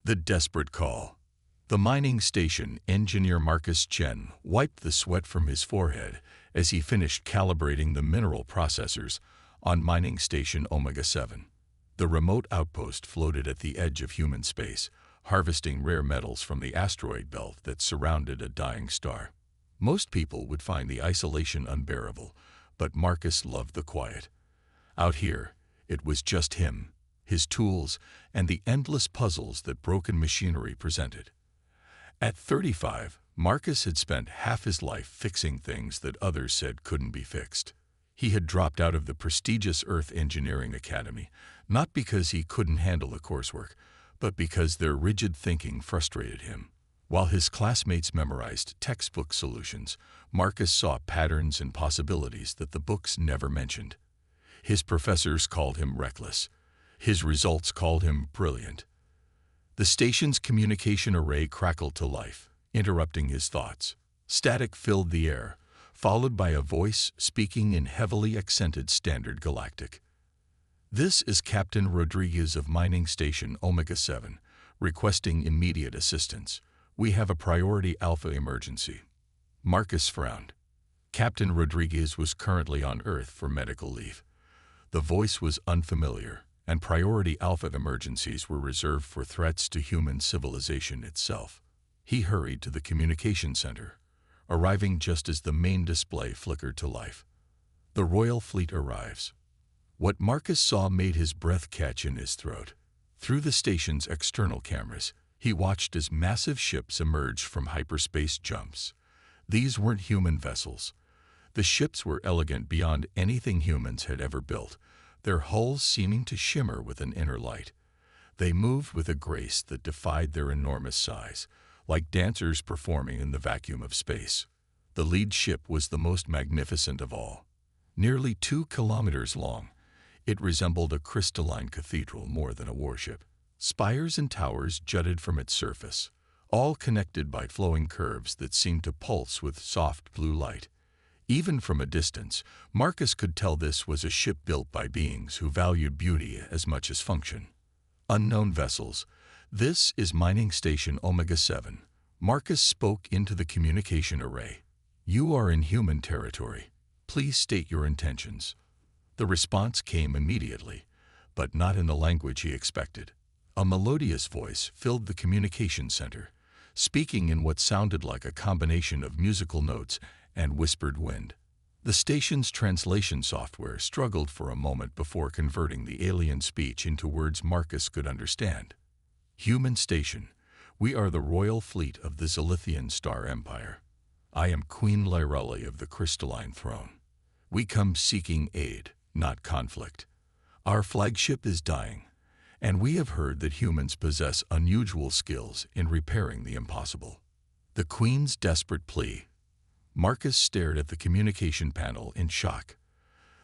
The desperate call. The mining station engineer Marcus Chen wiped the sweat from his forehead as he finished calibrating the mineral processors on mining station Omega 7. The remote outpost floated at the edge of human space, harvesting rare metals from the asteroid belt that surrounded a dying star. Most people would find the isolation unbearable, but Marcus loved the quiet. Out here, it was just him, his tools, and the endless puzzles that broken machinery presented. At 35, Marcus had spent half his life fixing things that others said couldn't be fixed. He had dropped out of the prestigious Earth Engineering Academy, not because he couldn't handle the coursework, but because their rigid thinking frustrated him. While his classmates memorized textbook solutions, Marcus saw patterns and possibilities that the books never mentioned. His professors called him reckless. His results called him brilliant. The station's communication array crackled to life, interrupting his thoughts. Static filled the air, followed by a voice speaking in heavily accented Standard Galactic. "This is Captain Rodriguez of Mining Station Omega 7, requesting immediate assistance. We have a priority alpha emergency." Marcus frowned. Captain Rodriguez was currently on Earth for medical leave. The voice was unfamiliar, and priority alpha emergencies were reserved for threats to human civilization itself. He hurried to the communication center, arriving just as the main display flickered to life. The Royal Fleet arrives. What Marcus saw made his breath catch in his throat. Through the station's external cameras, he watched as massive ships emerged from hyperspace jumps. These weren't human vessels. The ships were elegant beyond anything humans had ever built, their hulls seeming to shimmer with an inner light. They moved with a grace that defied their enormous size, like dancers performing in the vacuum of space. The lead ship was the most magnificent of all. Nearly 2 kilometers long, it resembled a crystalline cathedral more than a warship. Spires and towers jutted from its surface, all connected by flowing curves that seemed to pulse with soft blue light. Even from a distance, Marcus could tell this was a ship built by beings who valued beauty as much as function. Unknown vessels. "This is Mining Station Omega 7. Marcus spoke into the communication array. "You are in human territory. Please state your intentions." The response came immediately, but not in the language he expected. A melodious voice filled the communication center, speaking in what sounded like a combination of musical notes and whispered wind. The station's translation software struggled for a moment before converting the alien speech into words Marcus could understand. "Human Station, we are the Royal Fleet of the Zilithian Star Empire. I am Queen Lyrelli of the Crystalline Throne. We come seeking aid, not conflict. Our flagship is dying, and we have heard that humans possess unusual skills in repairing the impossible." The Queen's desperate plea. Marcus stared at the communication panel in shock.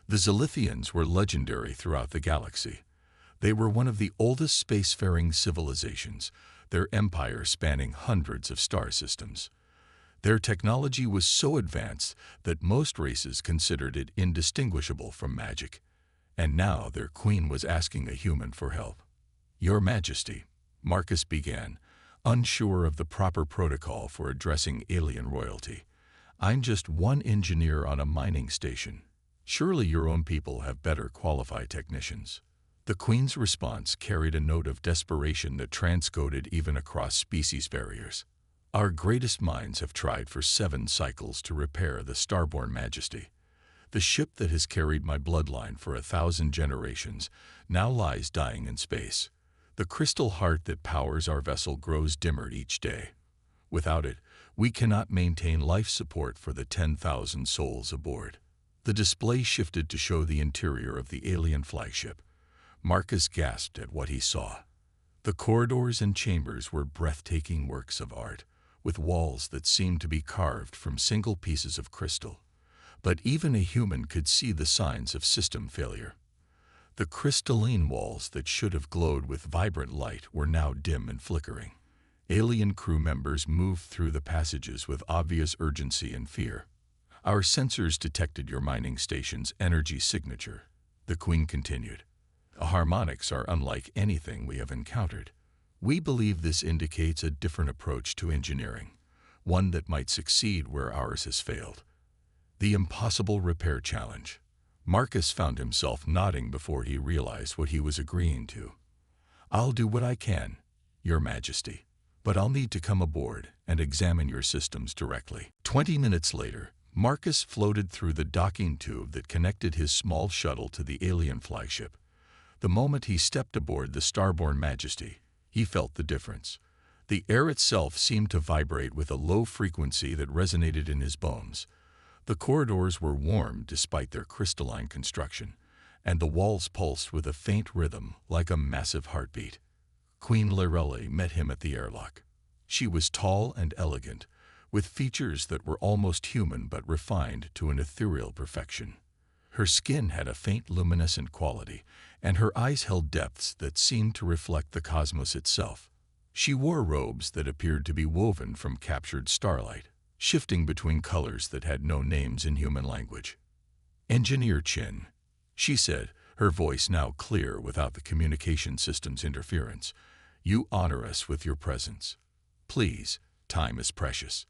The Zilithians were legendary throughout the galaxy. They were one of the oldest spacefaring civilizations, their empire spanning hundreds of star systems. Their technology was so advanced that most races considered it indistinguishable from magic. And now their queen was asking a human for help. "Your Majesty," Marcus began, unsure of the proper protocol for addressing alien royalty. "I'm just one engineer on a mining station. Surely your own people have better qualified technicians." The Queen's response carried a note of desperation that transcoded even across species barriers. "Our greatest minds have tried for 7 cycles to repair the Starborn Majesty. The ship that has carried my bloodline for 1,000 generations now lies dying in space. The crystal heart that powers our vessel grows dimmer each day. Without it, we cannot maintain life support for the 10,000 souls aboard." The display shifted to show the interior of the alien flagship. Marcus gasped at what he saw. The corridors and chambers were breathtaking works of art, with walls that seemed to be carved from single pieces of crystal. But even a human could see the signs of system failure. The crystalline walls that should have glowed with vibrant light were now dim and flickering. Alien crew members moved through the passages with obvious urgency and fear. "Our sensors detected your mining station's energy signature," the Queen continued. "The harmonics are unlike anything we have encountered. We believe this indicates a different approach to engineering, one that might succeed where ours has failed. The impossible repair challenge. Marcus found himself nodding before he realized what he was agreeing to. I'll do what I can, Your Majesty, but I'll need to come aboard and examine your systems directly. 20 minutes later, Marcus floated through the docking tube that connected his small shuttle to the alien flagship. The moment he stepped aboard the Starborn Majesty, he felt the difference. The air itself seemed to vibrate with a low frequency that resonated in his bones. The corridors were warm despite their crystalline construction, and the walls pulsed with a faint rhythm like a massive heartbeat. Queen Lorelei met him at the airlock. She was tall and elegant, with features that were almost human but refined to an ethereal perfection. Her skin had a faint luminescent quality, and her eyes held depths that seemed to reflect the cosmos itself. She wore robes that appeared to be woven from captured starlight, shifting between colors that had no names in human language. Engineer Chin, she said, her voice now clear without the communication system's interference. You honor us with your presence. Please, time is precious.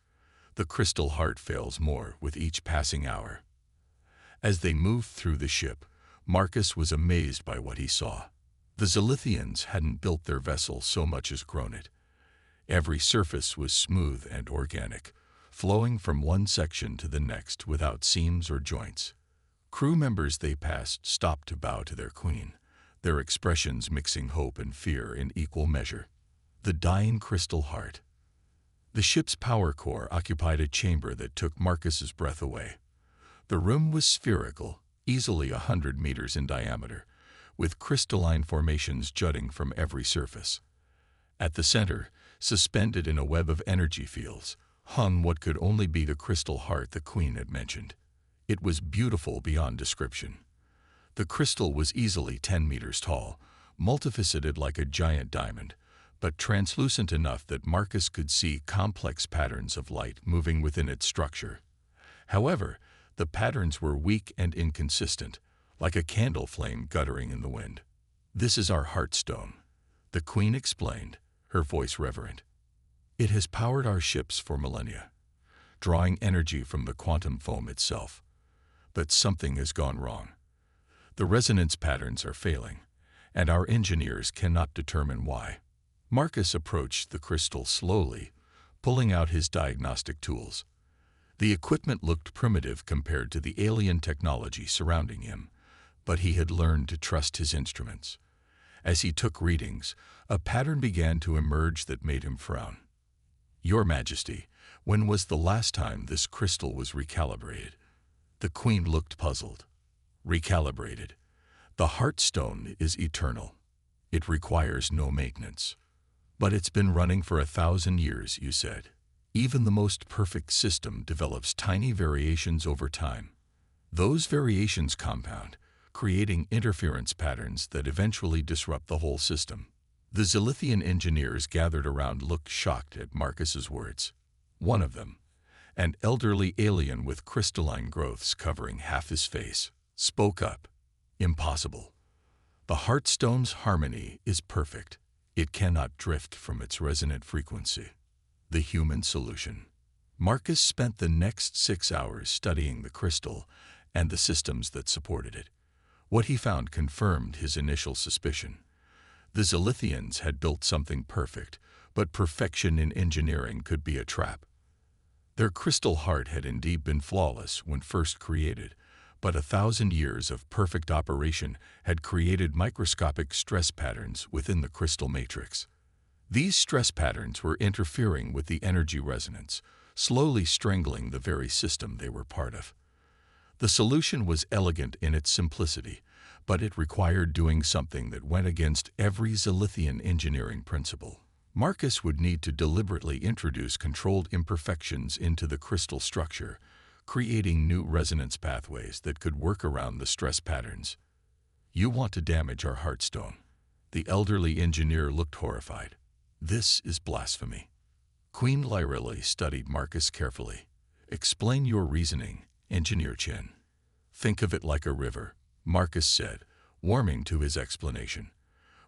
The crystal heart fails more with each passing hour. As they moved through the ship, Marcus was amazed by what he saw. The Zilithians hadn't built their vessel so much as grown it. Every surface was smooth and organic, flowing from one section to the next without seams or joints. Crew members they passed stopped to bow to their queen, their expressions mixing hope and fear in equal measure. The dying crystal heart. The ship's power core occupied a chamber that took Marcus's breath away. The room was spherical, easily 100 meters in diameter, with crystalline formations jutting from every surface. At the center, suspended in a web of energy fields, hung what could only be the crystal heart the queen had mentioned. It was beautiful beyond description. The crystal was easily 10 meters tall, multifaceted like a giant diamond, but translucent enough that Marcus could see complex patterns of light moving within its structure. However, the patterns were weak and inconsistent, like a candle flame guttering in the wind. This is our heartstone, the queen explained, her voice reverent. It has powered our ships for millennia, drawing energy from the quantum foam itself. But something has gone wrong. The resonance patterns are failing, and our engineers cannot determine why. Marcus approached the crystal slowly, pulling out his diagnostic tools. The equipment looked primitive compared to the alien technology surrounding him, but he had learned to trust his instruments. As he took readings, a pattern began to emerge that made him frown. Your Majesty, when was the last time this crystal was recalibrated? The queen looked puzzled. Recalibrated. The heartstone is eternal. It requires no maintenance. But it's been running for 1,000 years, you said. Even the most perfect system develops tiny variations over time. Those variations compound, creating interference patterns that eventually disrupt the whole system. The Zilithian engineers gathered around looked shocked at Marcus's words. One of them, an elderly alien with crystalline growths covering half his face, spoke up. Impossible. The heartstone's harmony is perfect. It cannot drift from its resonant frequency. The human solution. Marcus spent the next 6 hours studying the crystal and the systems that supported it. What he found confirmed his initial suspicion. The Zilithians had built something perfect, but perfection in engineering could be a trap. Their crystal heart had indeed been flawless when first created, but 1,000 years of perfect operation had created microscopic stress patterns within the crystal matrix. These stress patterns were interfering with the energy resonance, slowly strangling the very system they were part of. The solution was elegant in its simplicity, but it required doing something that went against every Zilithian engineering principle. Marcus would need to deliberately introduce controlled imperfections into the crystal structure, creating new resonance pathways that could work around the stress patterns. You want to damage our heartstone. The elderly engineer looked horrified. This is blasphemy. Queen Lorelei studied Marcus carefully. Explain your reasoning, Engineer Chen. Think of it like a river, Marcus said, warming to his explanation.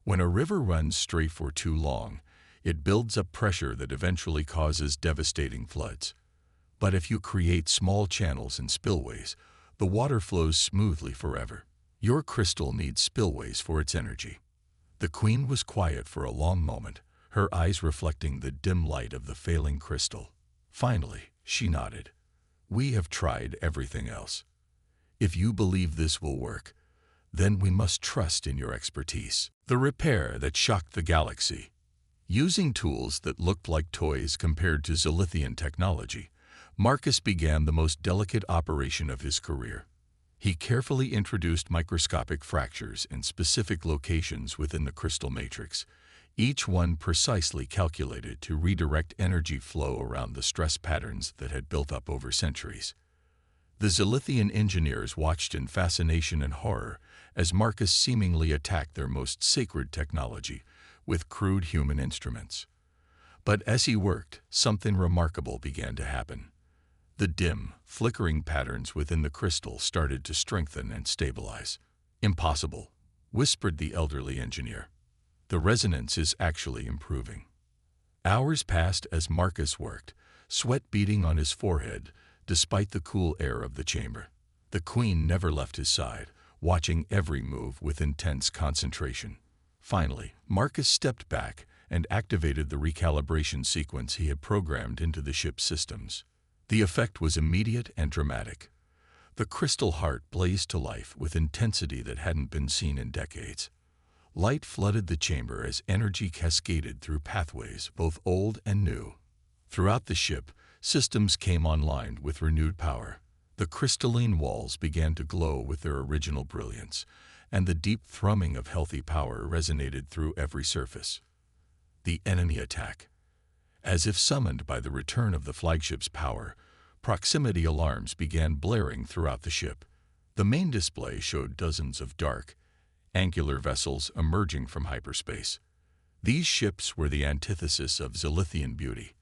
When a river runs straight for too long, It builds up pressure that eventually causes devastating floods. But if you create small channels and spillways, the water flows smoothly forever. Your crystal needs spillways for its energy. The Queen was quiet for a long moment, her eyes reflecting the dim light of the failing crystal. Finally, she nodded. We have tried everything else. If you believe this will work, then we must trust in your expertise. The repair that shocked the galaxy. Using tools that looked like toys compared to Zilithian technology, Marcus began the most delicate operation of his career. He carefully introduced microscopic fractures in specific locations within the crystal matrix, each one precisely calculated to redirect energy flow around the stress patterns that had built up over centuries. The Zilithian engineers watched in fascination and horror as Marcus seemingly attacked their most sacred technology with crude human instruments. But as he worked, something remarkable began to happen. The dim, flickering patterns within the crystal started to strengthen and stabilize. Impossible, whispered the elderly engineer. The resonance is actually improving. Hours passed as Marcus worked, sweat beading on his forehead, despite the cool air of the chamber. The Queen never left his side, watching every move with intense concentration. Finally, Marcus stepped back and activated the recalibration sequence he had programmed into the ship's systems. The effect was immediate and dramatic. The crystal heart blazed to life with intensity that hadn't been seen in decades. Light flooded the chamber as energy cascaded through pathways both old and new. Throughout the ship, systems came online with renewed power. The crystalline walls began to glow with their original brilliance, and the deep thrumming of healthy power resonated through every surface. The enemy attack. As if summoned by the return of the flagship's power, proximity alarms began blaring throughout the ship. The main display showed dozens of dark, angular vessels emerging from hyperspace. These ships were the antithesis of Zilithian beauty,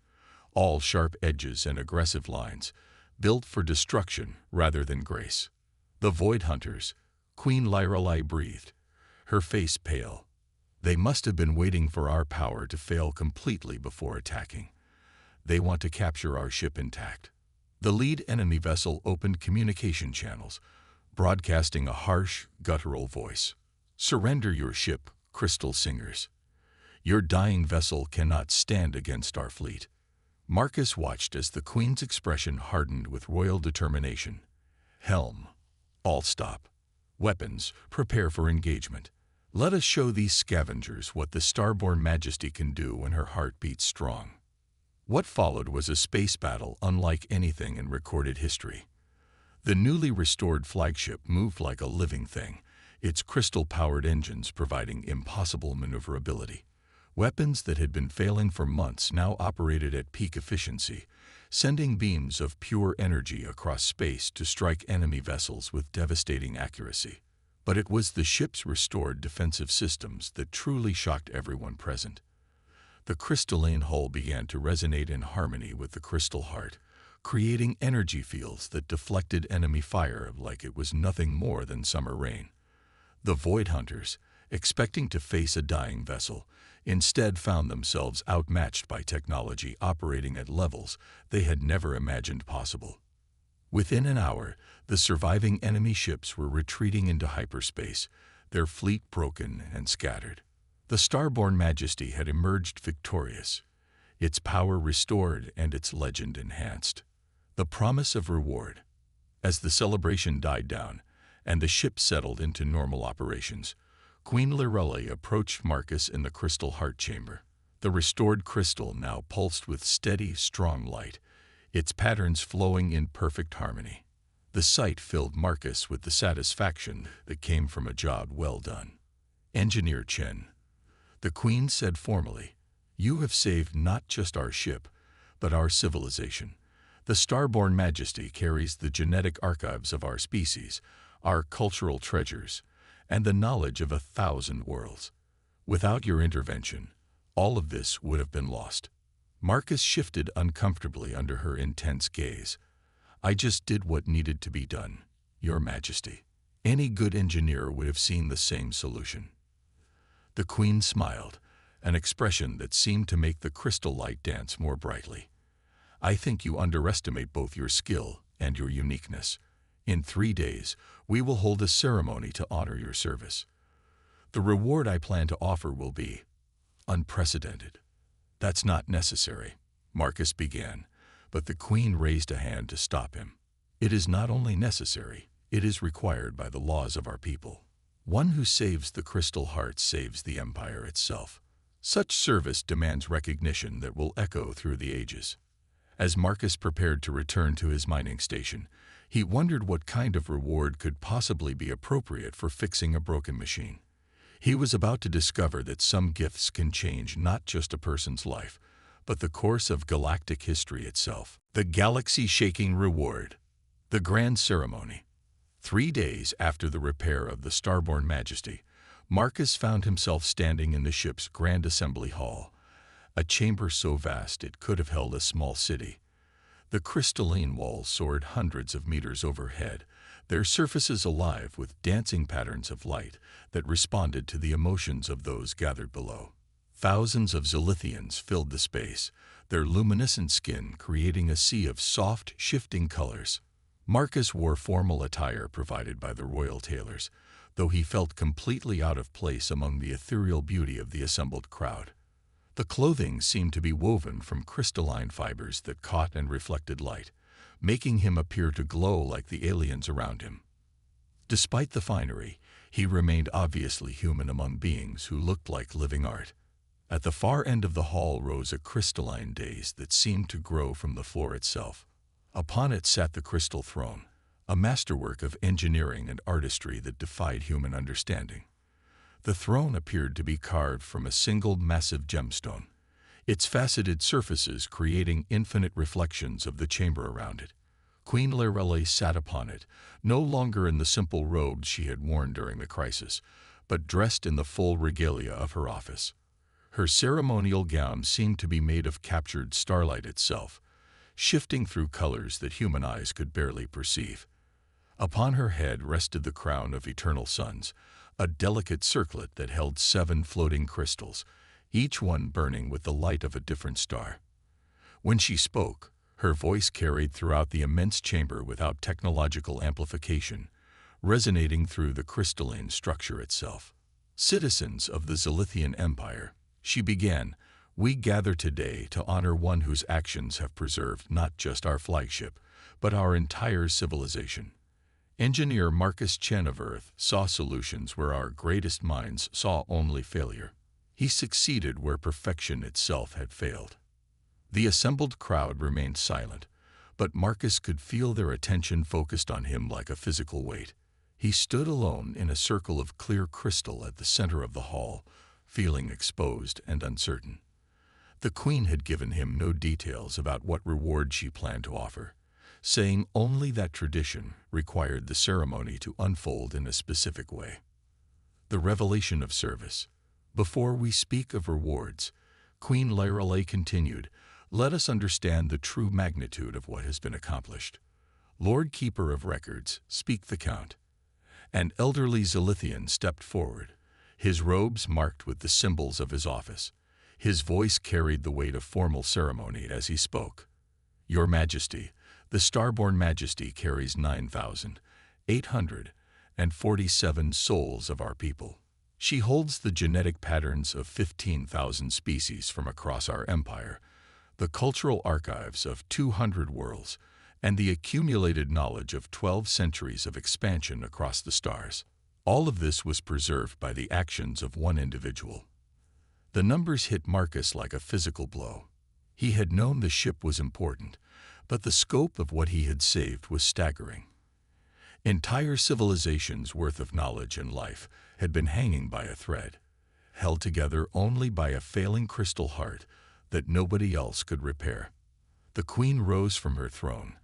all sharp edges and aggressive lines, built for destruction rather than grace. The Void Hunters, Queen Lyralai breathed, her face pale. They must have been waiting for our power to fail completely before attacking. They want to capture our ship intact. The lead enemy vessel opened communication channels, broadcasting a harsh, guttural voice. Surrender your ship, Crystal Singers. Your dying vessel cannot stand against our fleet. Marcus watched as the Queen's expression hardened with royal determination. Helm, all stop. Weapons, prepare for engagement. Let us show these scavengers what the starborn majesty can do when her heart beats strong. What followed was a space battle unlike anything in recorded history. The newly restored flagship moved like a living thing, its crystal-powered engines providing impossible maneuverability. Weapons that had been failing for months now operated at peak efficiency, sending beams of pure energy across space to strike enemy vessels with devastating accuracy. But it was the ship's restored defensive systems that truly shocked everyone present. The crystalline hull began to resonate in harmony with the crystal heart, creating energy fields that deflected enemy fire like it was nothing more than summer rain. The Void Hunters, expecting to face a dying vessel, instead found themselves outmatched by technology operating at levels they had never imagined possible. Within an hour, the surviving enemy ships were retreating into hyperspace, their fleet broken and scattered. The starborn majesty had emerged victorious, its power restored and its legend enhanced. The promise of reward. As the celebration died down and the ship settled into normal operations, Queen Lyralai approached Marcus in the crystal heart chamber. The restored crystal now pulsed with steady, strong light, its patterns flowing in perfect harmony. The sight filled Marcus with the satisfaction that came from a job well done. Engineer Chen, the Queen said formally, you have saved not just our ship, but our civilization. The starborn majesty carries the genetic archives of our species, our cultural treasures, and the knowledge of 1,000 worlds. Without your intervention, all of this would have been lost. Marcus shifted uncomfortably under her intense gaze. I just did what needed to be done, Your Majesty. Any good engineer would have seen the same solution. The Queen smiled, an expression that seemed to make the crystal light dance more brightly. "I think you underestimate both your skill and your uniqueness. In 3 days, we will hold a ceremony to honor your service. The reward I plan to offer will be unprecedented." "That's not necessary," Marcus began, but the Queen raised a hand to stop him. "It is not only necessary, it is required by the laws of our people. One who saves the crystal heart saves the empire itself. Such service demands recognition that will echo through the ages." As Marcus prepared to return to his mining station, he wondered what kind of reward could possibly be appropriate for fixing a broken machine. He was about to discover that some gifts can change not just a person's life, but the course of galactic history itself. The galaxy-shaking reward. The grand ceremony. 3 days after the repair of the Starborn Majesty, Marcus found himself standing in the ship's Grand Assembly Hall, a chamber so vast it could have held a small city. The crystalline walls soared hundreds of meters overhead, their surfaces alive with dancing patterns of light that responded to the emotions of those gathered below. Thousands of Zilithians filled the space, their luminescent skin creating a sea of soft, shifting colors. Marcus wore formal attire provided by the royal tailors, though he felt completely out of place among the ethereal beauty of the assembled crowd. The clothing seemed to be woven from crystalline fibers that caught and reflected light, making him appear to glow like the aliens around him. Despite the finery, he remained obviously human among beings who looked like living art. At the far end of the hall rose a crystalline dais that seemed to grow from the floor itself. Upon it sat the crystal throne, a masterwork of engineering and artistry that defied human understanding. The throne appeared to be carved from a single massive gemstone, its faceted surfaces creating infinite reflections of the chamber around it. Queen Lorelei sat upon it, no longer in the simple robes she had worn during the crisis, but dressed in the full regalia of her office. Her ceremonial gown seemed to be made of captured starlight itself, shifting through colors that human eyes could barely perceive. Upon her head rested the crown of eternal suns, a delicate circlet that held 7 floating crystals, each one burning with the light of a different star. When she spoke, her voice carried throughout the immense chamber without technological amplification, resonating through the crystalline structure itself. "Citizens of the Zilithian Empire," she began, "we gather today to honor one whose actions have preserved not just our flagship, but our entire civilization. Engineer Marcus Chen of Earth saw solutions where our greatest minds saw only failure. He succeeded where perfection itself had failed." The assembled crowd remained silent, but Marcus could feel their attention focused on him like a physical weight. He stood alone in a circle of clear crystal at the center of the hall, feeling exposed and uncertain. The Queen had given him no details about what reward she planned to offer, saying only that tradition required the ceremony to unfold in a specific way. The revelation of service. "Before we speak of rewards," Queen Lorelei continued, "let us understand the true magnitude of what has been accomplished. Lord Keeper of Records, speak the Count." An elderly Zilithian stepped forward, his robes marked with the symbols of his office. His voice carried the weight of formal ceremony as he spoke. "Your Majesty, the Starborn Majesty carries 9,847 souls of our people. She holds the genetic patterns of 15,000 species from across our empire, the cultural archives of 200 worlds, and the accumulated knowledge of 12 centuries of expansion across the stars. All of this was preserved by the actions of one individual." The numbers hit Marcus like a physical blow. He had known the ship was important, but the scope of what he had saved was staggering. Entire civilizations' worth of knowledge and life had been hanging by a thread, held together only by a failing crystal heart that nobody else could repair. The Queen rose from her throne,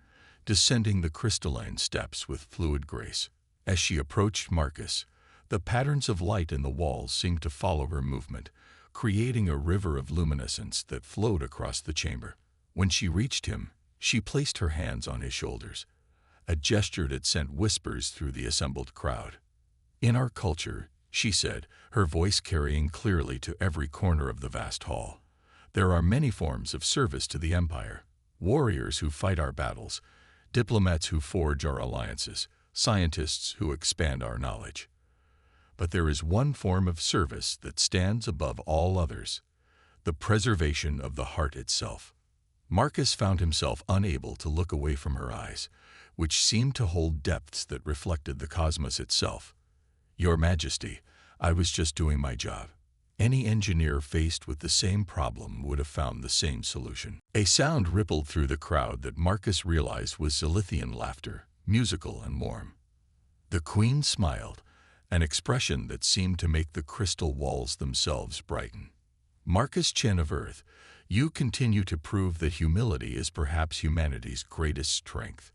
descending the crystalline steps with fluid grace. As she approached Marcus, the patterns of light in the walls seemed to follow her movement, creating a river of luminescence that flowed across the chamber. When she reached him, she placed her hands on his shoulders, a gesture that sent whispers through the assembled crowd. "In our culture, she said, her voice carrying clearly to every corner of the vast hall. "There are many forms of service to the Empire. Warriors who fight our battles, diplomats who forge our alliances, scientists who expand our knowledge. But there is one form of service that stands above all others: the preservation of the heart itself." Marcus found himself unable to look away from her eyes, which seemed to hold depths that reflected the cosmos itself. "Your Majesty, I was just doing my job." Any engineer faced with the same problem would have found the same solution. A sound rippled through the crowd that Marcus realized was Zilithian laughter, musical and warm. The Queen smiled, an expression that seemed to make the crystal walls themselves brighten. "Marcus Chen of Earth, you continue to prove that humility is perhaps humanity's greatest strength,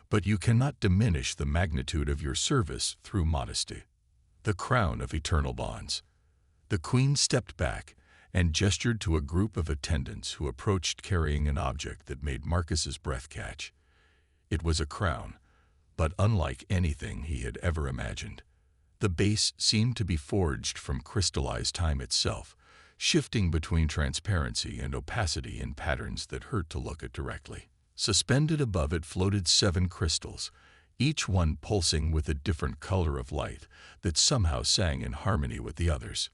but you cannot diminish the magnitude of your service through modesty." The crown of eternal bonds. The Queen stepped back and gestured to a group of attendants who approached carrying an object that made Marcus's breath catch. It was a crown, but unlike anything he had ever imagined. The base seemed to be forged from crystallized time itself, shifting between transparency and opacity in patterns that hurt to look at directly. Suspended above it floated 7 crystals, each one pulsing with a different color of light that somehow sang in harmony with the others.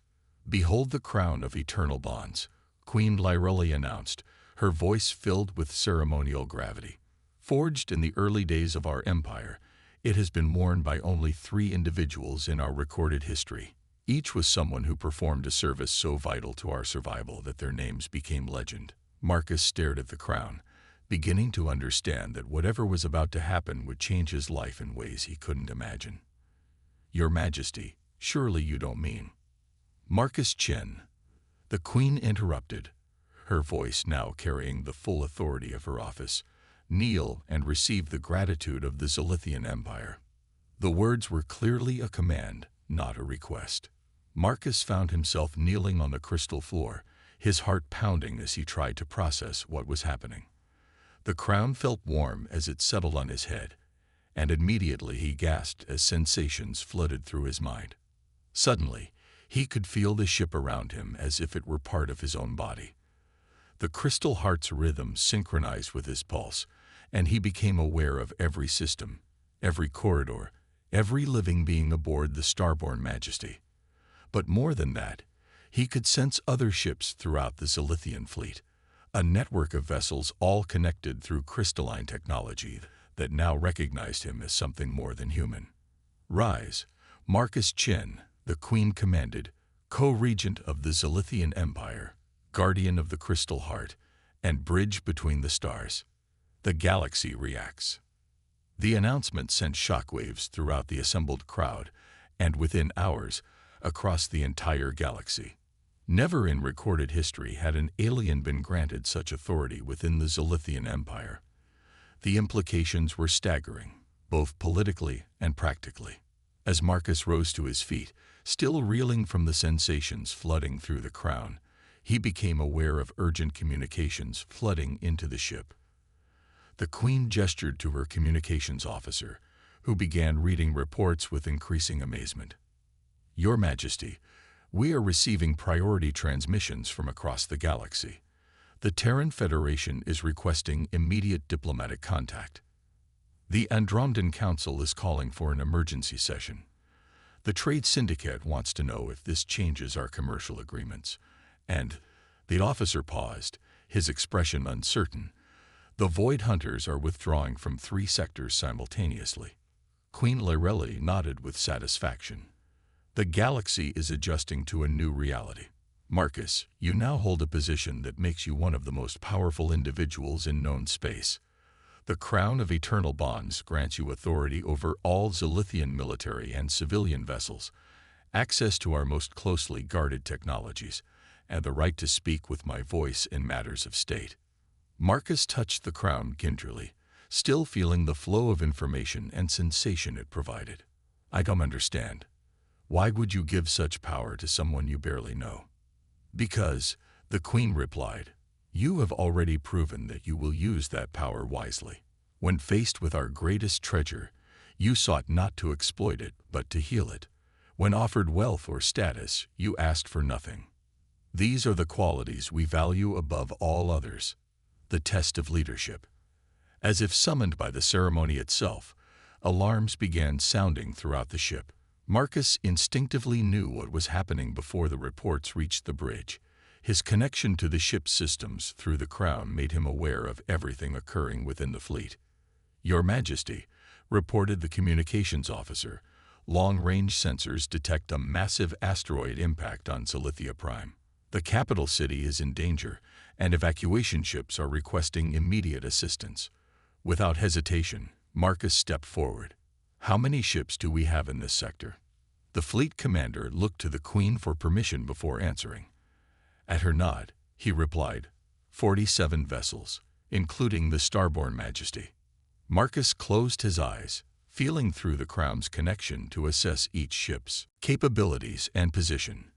"Behold the crown of eternal bonds," Queen Lyrelli announced, her voice filled with ceremonial gravity. "Forged in the early days of our empire, it has been worn by only 3 individuals in our recorded history. Each was someone who performed a service so vital to our survival that their names became legend." Marcus stared at the crown, beginning to understand that whatever was about to happen would change his life in ways he couldn't imagine. "Your Majesty, surely you don't mean—" "Marcus Chen," the Queen interrupted, her voice now carrying the full authority of her office, "kneel and receive the gratitude of the Zilithian Empire." The words were clearly a command, not a request. Marcus found himself kneeling on the crystal floor, his heart pounding as he tried to process what was happening. The crown felt warm as it settled on his head, and immediately he gasped as sensations flooded through his mind. Suddenly, he could feel the ship around him as if it were part of his own body. The crystal heart's rhythm synchronized with his pulse, and he became aware of every system, every corridor, every living being aboard the Starborn Majesty. But more than that, he could sense other ships throughout the Zilithian fleet, a network of vessels all connected through crystalline technology that now recognized him as something more than human. "Rise, Marcus Chen," the Queen commanded, "co-regent of the Zilithian Empire, guardian of the crystal heart, and bridge between the stars. The galaxy reacts." The announcement sent shockwaves throughout the assembled crowd, and within hours, across the entire galaxy. Never in recorded history had an alien been granted such authority within the Zilithian Empire. The implications were staggering, both politically and practically. As Marcus rose to his feet, still reeling from the sensations flooding through the crown, he became aware of urgent communications flooding into the ship. The Queen gestured to her communications officer, who began reading reports with increasing amazement. "Your Majesty, we are receiving priority transmissions from across the galaxy. The Terran Federation is requesting immediate diplomatic contact. The Andromedan Council is calling for an emergency session. The Trade Syndicate wants to know if this changes our commercial agreements. And—" the officer paused, his expression uncertain. "The Void Hunters are withdrawing from 3 sectors simultaneously." Queen Lyrelli nodded with satisfaction. "The galaxy is adjusting to a new reality. Marcus, you now hold a position that makes you one of the most powerful individuals in known space. The crown of eternal bonds grants you authority over all Zilithian military and civilian vessels, access to our most closely guarded technologies, and the right to speak with my voice in matters of state." Marcus touched the crown gingerly, still feeling the flow of information and sensation it provided. "I don't understand. Why would you give such power to someone you barely know?" "Because," the Queen replied, "you have already proven that you will use that power wisely. When faced with our greatest treasure, you sought not to exploit it, but to heal it. When offered wealth or status, you asked for nothing. These are the qualities we value above all others. The test of leadership. As if summoned by the ceremony itself, alarms began sounding throughout the ship. Marcus instinctively knew what was happening before the reports reached the bridge. His connection to the ship's systems through the crown made him aware of everything occurring within the fleet. "Your Majesty," reported the communications officer, "long-range sensors detect a massive asteroid impact on Zalithia Prime. The capital city is in danger, and evacuation ships are requesting immediate assistance." Without hesitation, Marcus stepped forward. "How many ships do we have in this sector?" The fleet commander looked to the Queen for permission before answering. At her nod, he replied, 47 vessels, including the Starborn Majesty." Marcus closed his eyes, feeling through the crown's connection to assess each ship's capabilities and position.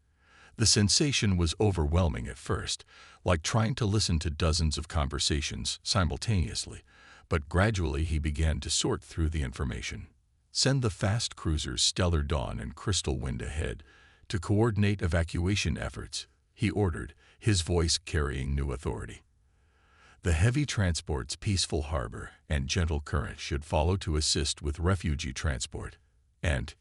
The sensation was overwhelming at first, like trying to listen to dozens of conversations simultaneously, but gradually he began to sort through the information. "Send the fast cruisers Stellar Dawn and Crystal Wind ahead to coordinate evacuation efforts," he ordered, his voice carrying new authority. "The heavy transports Peaceful Harbor and Gentle Current should follow to assist with refugee transport. And,"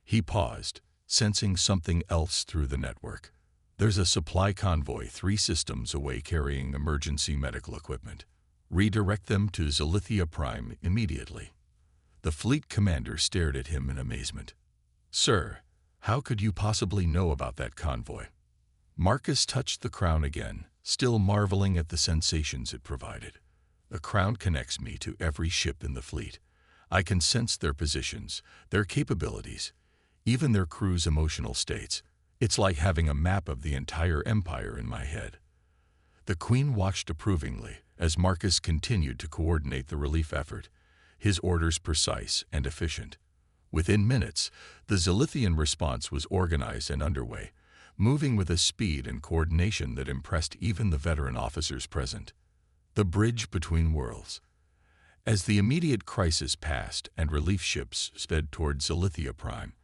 he paused, sensing something else through the network, "there's a supply convoy 3 systems away carrying emergency medical equipment. Redirect them to Zalithia Prime immediately." The fleet commander stared at him in amazement. "Sir, how could you possibly know about that convoy?" Marcus touched the crown again, still marveling at the sensations it provided. "The crown connects me to every ship in the fleet. I can sense their positions, their capabilities, even their crew's emotional states. It's like having a map of the entire empire in my head." The Queen watched approvingly as Marcus continued to coordinate the relief effort, his orders precise and efficient. Within minutes, the Zalithian response was organized and underway, moving with a speed and coordination that impressed even the veteran officers present. The bridge between worlds. As the immediate crisis passed and relief ships sped toward Zalithia Prime,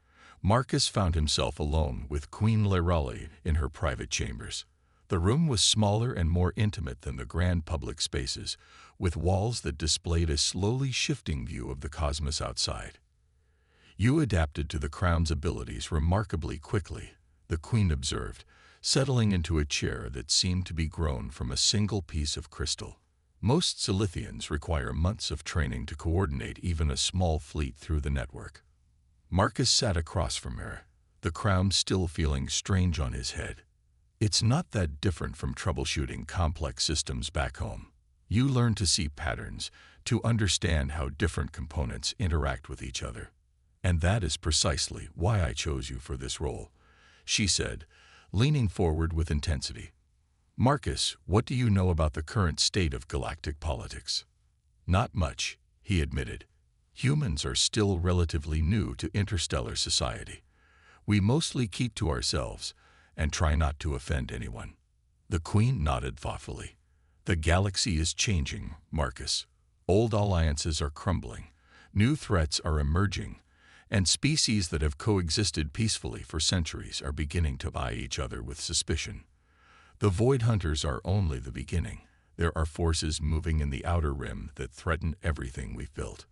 Marcus found himself alone with Queen Lerali in her private chambers. The room was smaller and more intimate than the grand public spaces, with walls that displayed a slowly shifting view of the cosmos outside. "You adapted to the crown's abilities remarkably quickly," the Queen observed, settling into a chair that seemed to be grown from a single piece of crystal. "Most Zalithians require months of training to coordinate even a small fleet through the network." Marcus sat across from her, the crown still feeling strange on his head. "It's not that different from troubleshooting complex systems back home. You learn to see patterns, to understand how different components interact with each other. And that is precisely why I chose you for this role," she said, leaning forward with intensity. "Marcus, what do you know about the current state of galactic politics?" "Not much," he admitted. "Humans are still relatively new to interstellar society. We mostly keep to ourselves and try not to offend anyone." The Queen nodded thoughtfully. "The galaxy is changing, Marcus. Old alliances are crumbling, new threats are emerging, and species that have coexisted peacefully for centuries are beginning to eye each other with suspicion. The Void Hunters are only the beginning. There are forces moving in the outer rim that threaten everything we've built."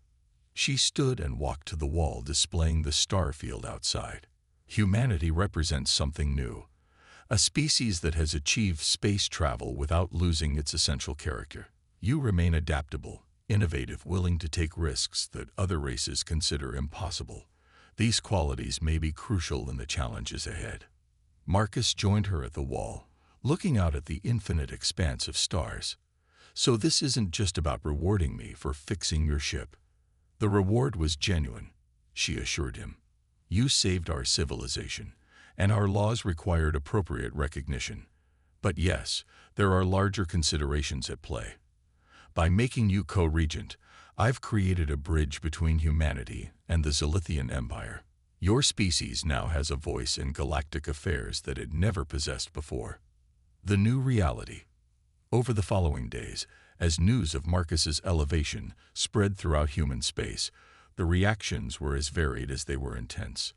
She stood and walked to the wall displaying the star field outside. "Humanity represents something new, a species that has achieved space travel without losing its essential character. You remain adaptable, innovative, willing to take risks that other races consider impossible. These qualities may be crucial in the challenges ahead." Marcus joined her at the wall, looking out at the infinite expanse of stars. "So this isn't just about rewarding me for fixing your ship." "The reward was genuine," she assured him. "You saved our civilization, and our laws required appropriate recognition. But yes, there are larger considerations at play. By making you co-regent, I've created a bridge between humanity and the Zalithian Empire. Your species now has a voice in galactic affairs that it never possessed before." The new reality. Over the following days, as news of Marcus's elevation spread throughout human space, the reactions were as varied as they were intense.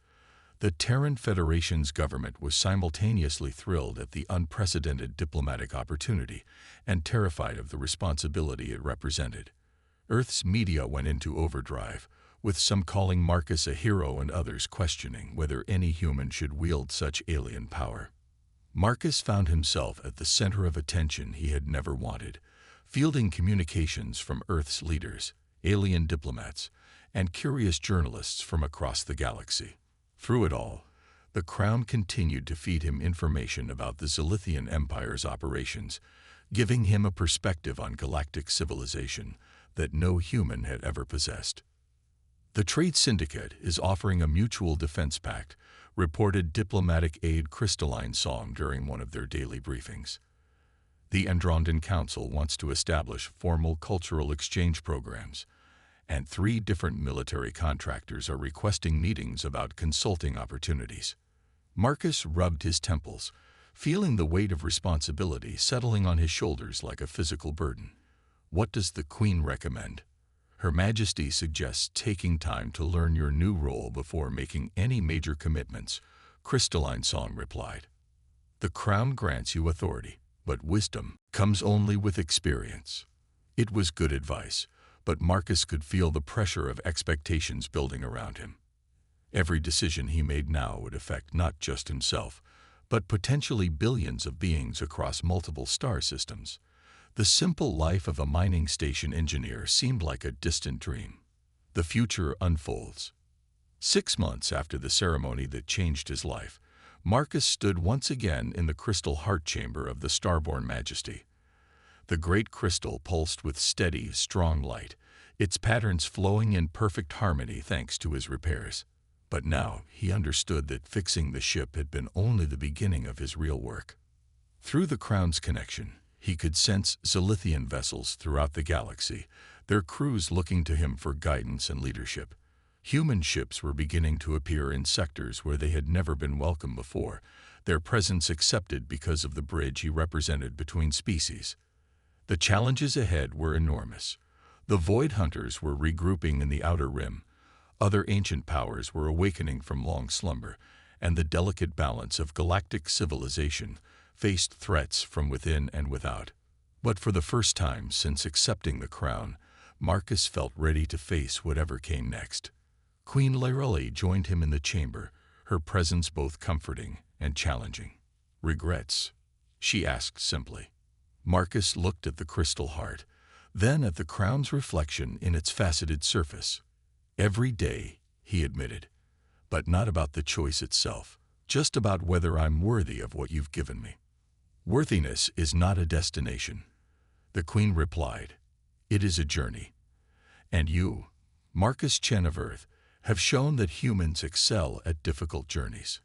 The Terran Federation's government was simultaneously thrilled at the unprecedented diplomatic opportunity and terrified of the responsibility it represented. Earth's media went into overdrive, with some calling Marcus a hero and others questioning whether any human should wield such alien power. Marcus found himself at the center of attention he had never wanted, fielding communications from Earth's leaders, alien diplomats, and curious journalists from across the galaxy. Through it all, the Crown continued to feed him information about the Zilithian Empire's operations, giving him a perspective on galactic civilization that no human had ever possessed. The Trade Syndicate is offering a mutual defense pact, reported Diplomatic Aide Crystalline Song during one of their daily briefings. The Androndan Council wants to establish formal cultural exchange programs, and 3 different military contractors are requesting meetings about consulting opportunities. Marcus rubbed his temples, feeling the weight of responsibility settling on his shoulders like a physical burden. What does the Queen recommend? Her Majesty suggests taking time to learn your new role before making any major commitments, Crystalline Song replied. The Crown grants you authority, but wisdom comes only with experience. It was good advice, but Marcus could feel the pressure of expectations building around him. Every decision he made now would affect not just himself, but potentially billions of beings across multiple star systems. The simple life of a mining station engineer seemed like a distant dream. The future unfolds. 6 months after the ceremony that changed his life, Marcus stood once again in the crystal heart chamber of the Starborn Majesty. The great crystal pulsed with steady, strong light, its patterns flowing in perfect harmony thanks to his repairs. But now he understood that fixing the ship had been only the beginning of his real work. Through the Crown's connection, he could sense Zilithian vessels throughout the galaxy, their crews looking to him for guidance and leadership. Human ships were beginning to appear in sectors where they had never been welcome before, their presence accepted because of the bridge he represented between species. The challenges ahead were enormous. The Void Hunters were regrouping in the Outer Rim, other ancient powers were awakening from long slumber, and the delicate balance of galactic civilization faced threats from within and without. But for the first time since accepting the Crown, Marcus felt ready to face whatever came next. Queen Lyrelli joined him in the chamber, her presence both comforting and challenging. "Regrets?" she asked simply. Marcus looked at the crystal heart, then at the Crown's reflection in its faceted surface. "Every day," he admitted, "but not about the choice itself, just about whether I'm worthy of what you've given me." "Worthiness is not a destination," the Queen replied. "It is a journey. And you, Marcus Chen of Earth, have shown that humans excel at difficult journeys."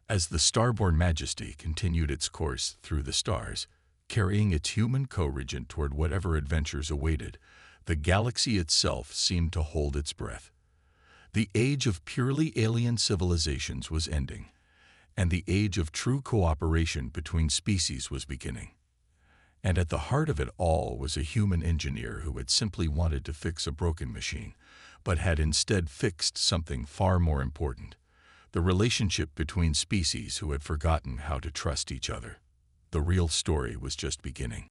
As the Starborn Majesty continued its course through the stars, carrying its human co-regent toward whatever adventures awaited, the galaxy itself seemed to hold its breath. The age of purely alien civilizations was ending, and the age of true cooperation between species was beginning. And at the heart of it all was a human engineer who had simply wanted to fix a broken machine, but had instead fixed something far more important: the relationship between species who had forgotten how to trust each other. The real story was just beginning.